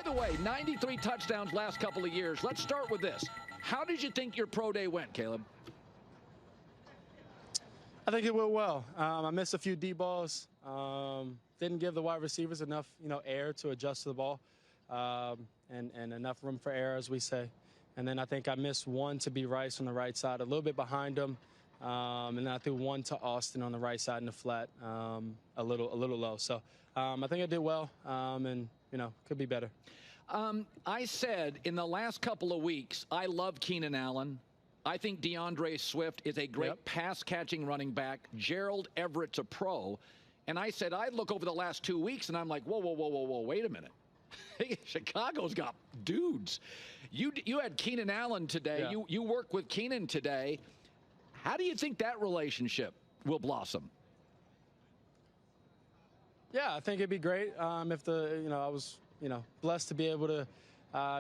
the way, 93 touchdowns last couple of years. Let's start with this. How did you think your pro day went, Caleb? I think it went well. I missed a few deep balls. Didn't give the wide receivers enough, air to adjust to the ball, and enough room for error, as we say. And then I think I missed one to B. Rice on the right side, a little bit behind him. And then I threw one to Austin on the right side in the flat, a little low. So I think I did well, and, could be better. I said in the last couple of weeks, I love Keenan Allen. I think DeAndre Swift is a great pass-catching running back. Gerald Everett's a pro. And I said I'd look over the last 2 weeks, and I'm like, whoa, wait a minute. Chicago's got dudes. You had Keenan Allen today. Yeah. You work with Keenan today. How do you think that relationship will blossom? Yeah, I think it'd be great if I was blessed to be able to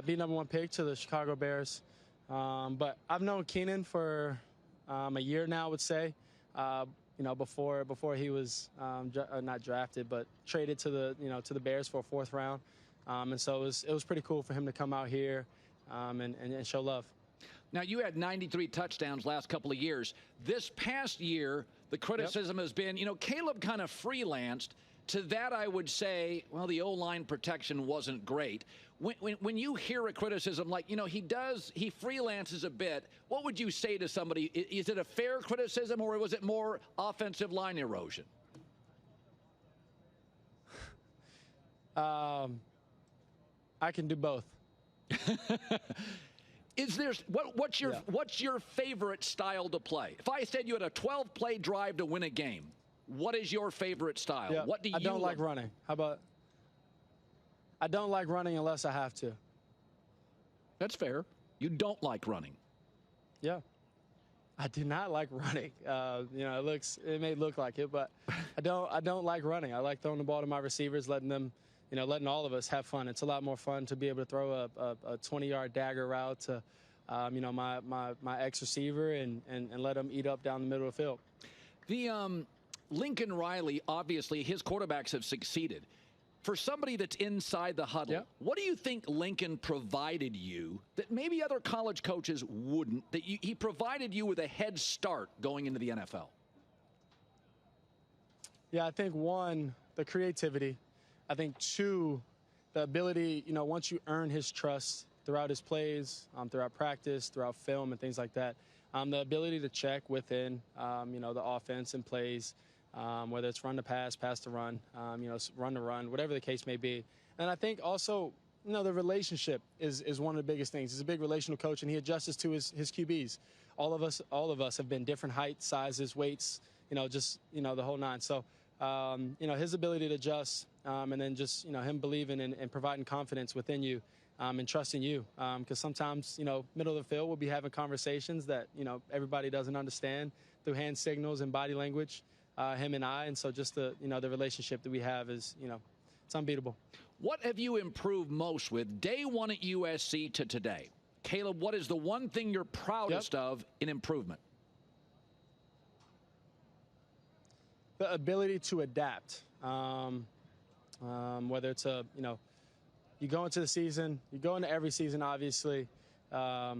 be #1 pick to the Chicago Bears. But I've known Keenan for a year now, I would say. Before he was not drafted, but traded to the Bears for a 4th round. And so it was pretty cool for him to come out here and show love. Now, you had 93 touchdowns last couple of years. This past year, the criticism has been, Caleb kind of freelanced. To that, I would say, well, the O-line protection wasn't great. When you hear a criticism like, he freelances a bit, what would you say to somebody? Is it a fair criticism, or was it more offensive line erosion? I can do both. What's your favorite style to play? If I said you had a 12-play drive to win a game, what is your favorite style? Yeah, what do you I don't like running. How about I don't like running unless I have to. That's fair. You don't like running. Yeah. I do not like running. It may look like it, but I don't like running. I like throwing the ball to my receivers, letting all of us have fun. It's a lot more fun to be able to throw a 20-yard dagger route to my ex-receiver and let them eat up down the middle of the field. The Lincoln Riley, obviously, his quarterbacks have succeeded. For somebody that's inside the huddle, what do you think Lincoln provided you that maybe other college coaches wouldn't, that he provided you with a head start going into the NFL? Yeah, I think, 1, the creativity. I think, 2, the ability, once you earn his trust throughout his plays, throughout practice, throughout film and things like that, the ability to check within, the offense and plays, whether it's run to pass, pass to run, run to run, whatever the case may be. And I think also, the relationship is one of the biggest things. He's a big relational coach, and he adjusts to his QBs. All of us have been different heights, sizes, weights, the whole nine. So, his ability to adjust, and then just, him believing and providing confidence within you, and trusting you. Because sometimes, middle of the field, we'll be having conversations that, everybody doesn't understand through hand signals and body language. Him and I, and so just the relationship that we have is, it's unbeatable. What have you improved most with day one at USC to today? Caleb, what is the one thing you're proudest of in improvement? The ability to adapt. Whether it's you go into the season, you go into every season, obviously. I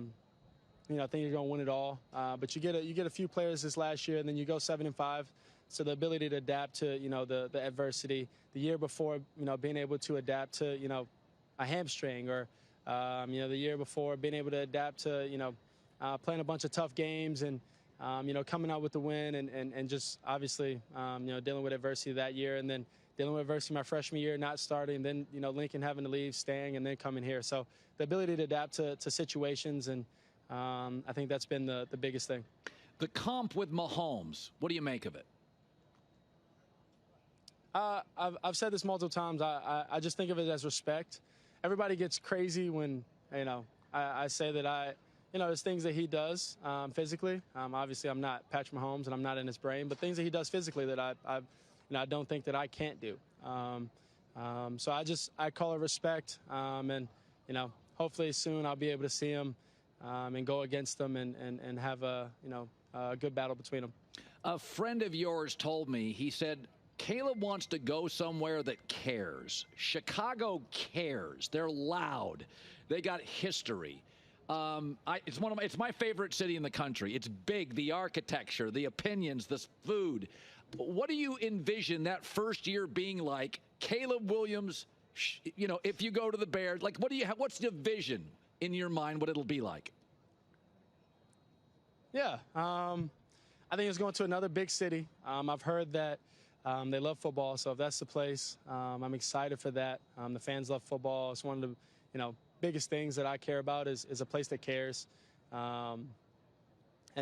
think you're going to win it all. But you get a few players this last year, and then you go 7-5. So the ability to adapt to, the adversity. The year before, being able to adapt to, a hamstring, or, the year before being able to adapt to, playing a bunch of tough games and, coming out with the win and just obviously, dealing with adversity that year, and then dealing with adversity my freshman year, not starting, then, Lincoln having to leave, staying, and then coming here. So the ability to adapt to situations, and I think that's been the biggest thing. The comp with Mahomes, what do you make of it? I've said this multiple times. I just think of it as respect. Everybody gets crazy when, I say that there's things that he does physically. Obviously, I'm not Patrick Mahomes, and I'm not in his brain, but things that he does physically that I don't think that I can't do. So I call it respect, and hopefully soon I'll be able to see him and go against them and have a good battle between them. A friend of yours told me, he said, Caleb wants to go somewhere that cares. Chicago cares. They're loud. They got history. It's my favorite city in the country. It's big, the architecture, the opinions, the food. What do you envision that first year being like? Caleb Williams, if you go to the Bears, like what's the vision in your mind what it'll be like? Yeah, I think it's going to another big city. I've heard that they love football, so if that's the place, I'm excited for that. The fans love football. It's one of the, biggest things that I care about is a place that cares. And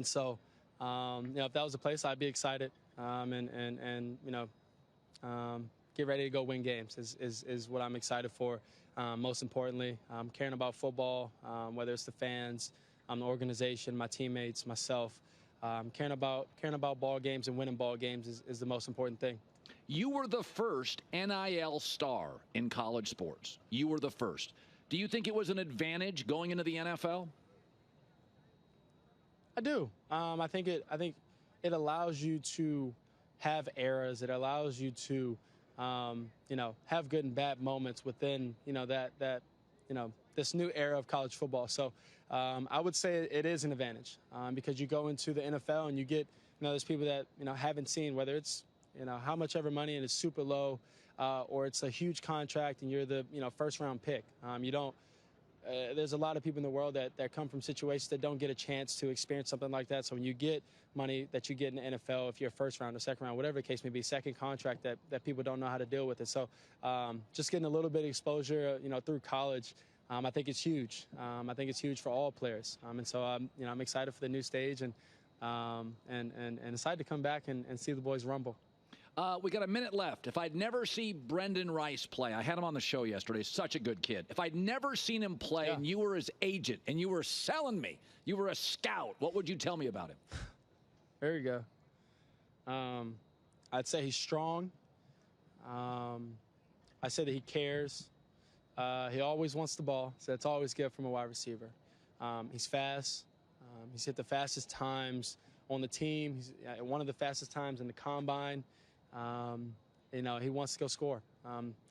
so, if that was a place, I'd be excited and get ready to go win games is what I'm excited for. Most importantly, caring about football, whether it's the fans, the organization, my teammates, myself. Caring about ball games and winning ball games is the most important thing. You were the first NIL star in college sports. You were the first. Do you think it was an advantage going into the NFL? I do. I think it allows you to have eras. It allows you to, have good and bad moments within, this new era of college football. So I would say it is an advantage because you go into the NFL and you get, there's people that, haven't seen, whether it's, how much ever money and it's super low or it's a huge contract and you're the, first round pick. There's a lot of people in the world that come from situations that don't get a chance to experience something like that. So when you get money that you get in the NFL, if you're a first round or second round, whatever the case may be, second contract that people don't know how to deal with it. So just getting a little bit of exposure, through college, I think it's huge. I think it's huge for all players. And so I'm excited for the new stage and excited to come back and see the boys rumble. We got a minute left. If I'd never seen Brenden Rice play, I had him on the show yesterday, such a good kid. If I'd never seen him play and you were his agent and you were selling me, you were a scout, what would you tell me about him? There you go. I'd say he's strong. I say that he cares. He always wants the ball, so that's always good from a wide receiver. He's fast. He's hit the fastest times on the team. He's one of the fastest times in the combine. He wants to go score.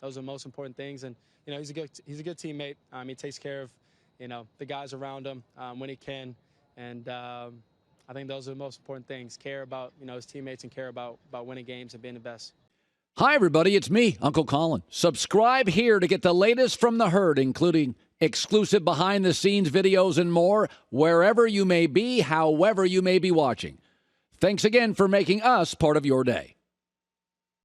Those are the most important things. And, he's a good teammate. He takes care of, the guys around him when he can. And I think those are the most important things. Care about, his teammates and care about winning games and being the best. Hi, everybody. It's me, Uncle Colin. Subscribe here to get the latest from the herd, including exclusive behind-the-scenes videos and more, wherever you may be, however you may be watching. Thanks again for making us part of your day.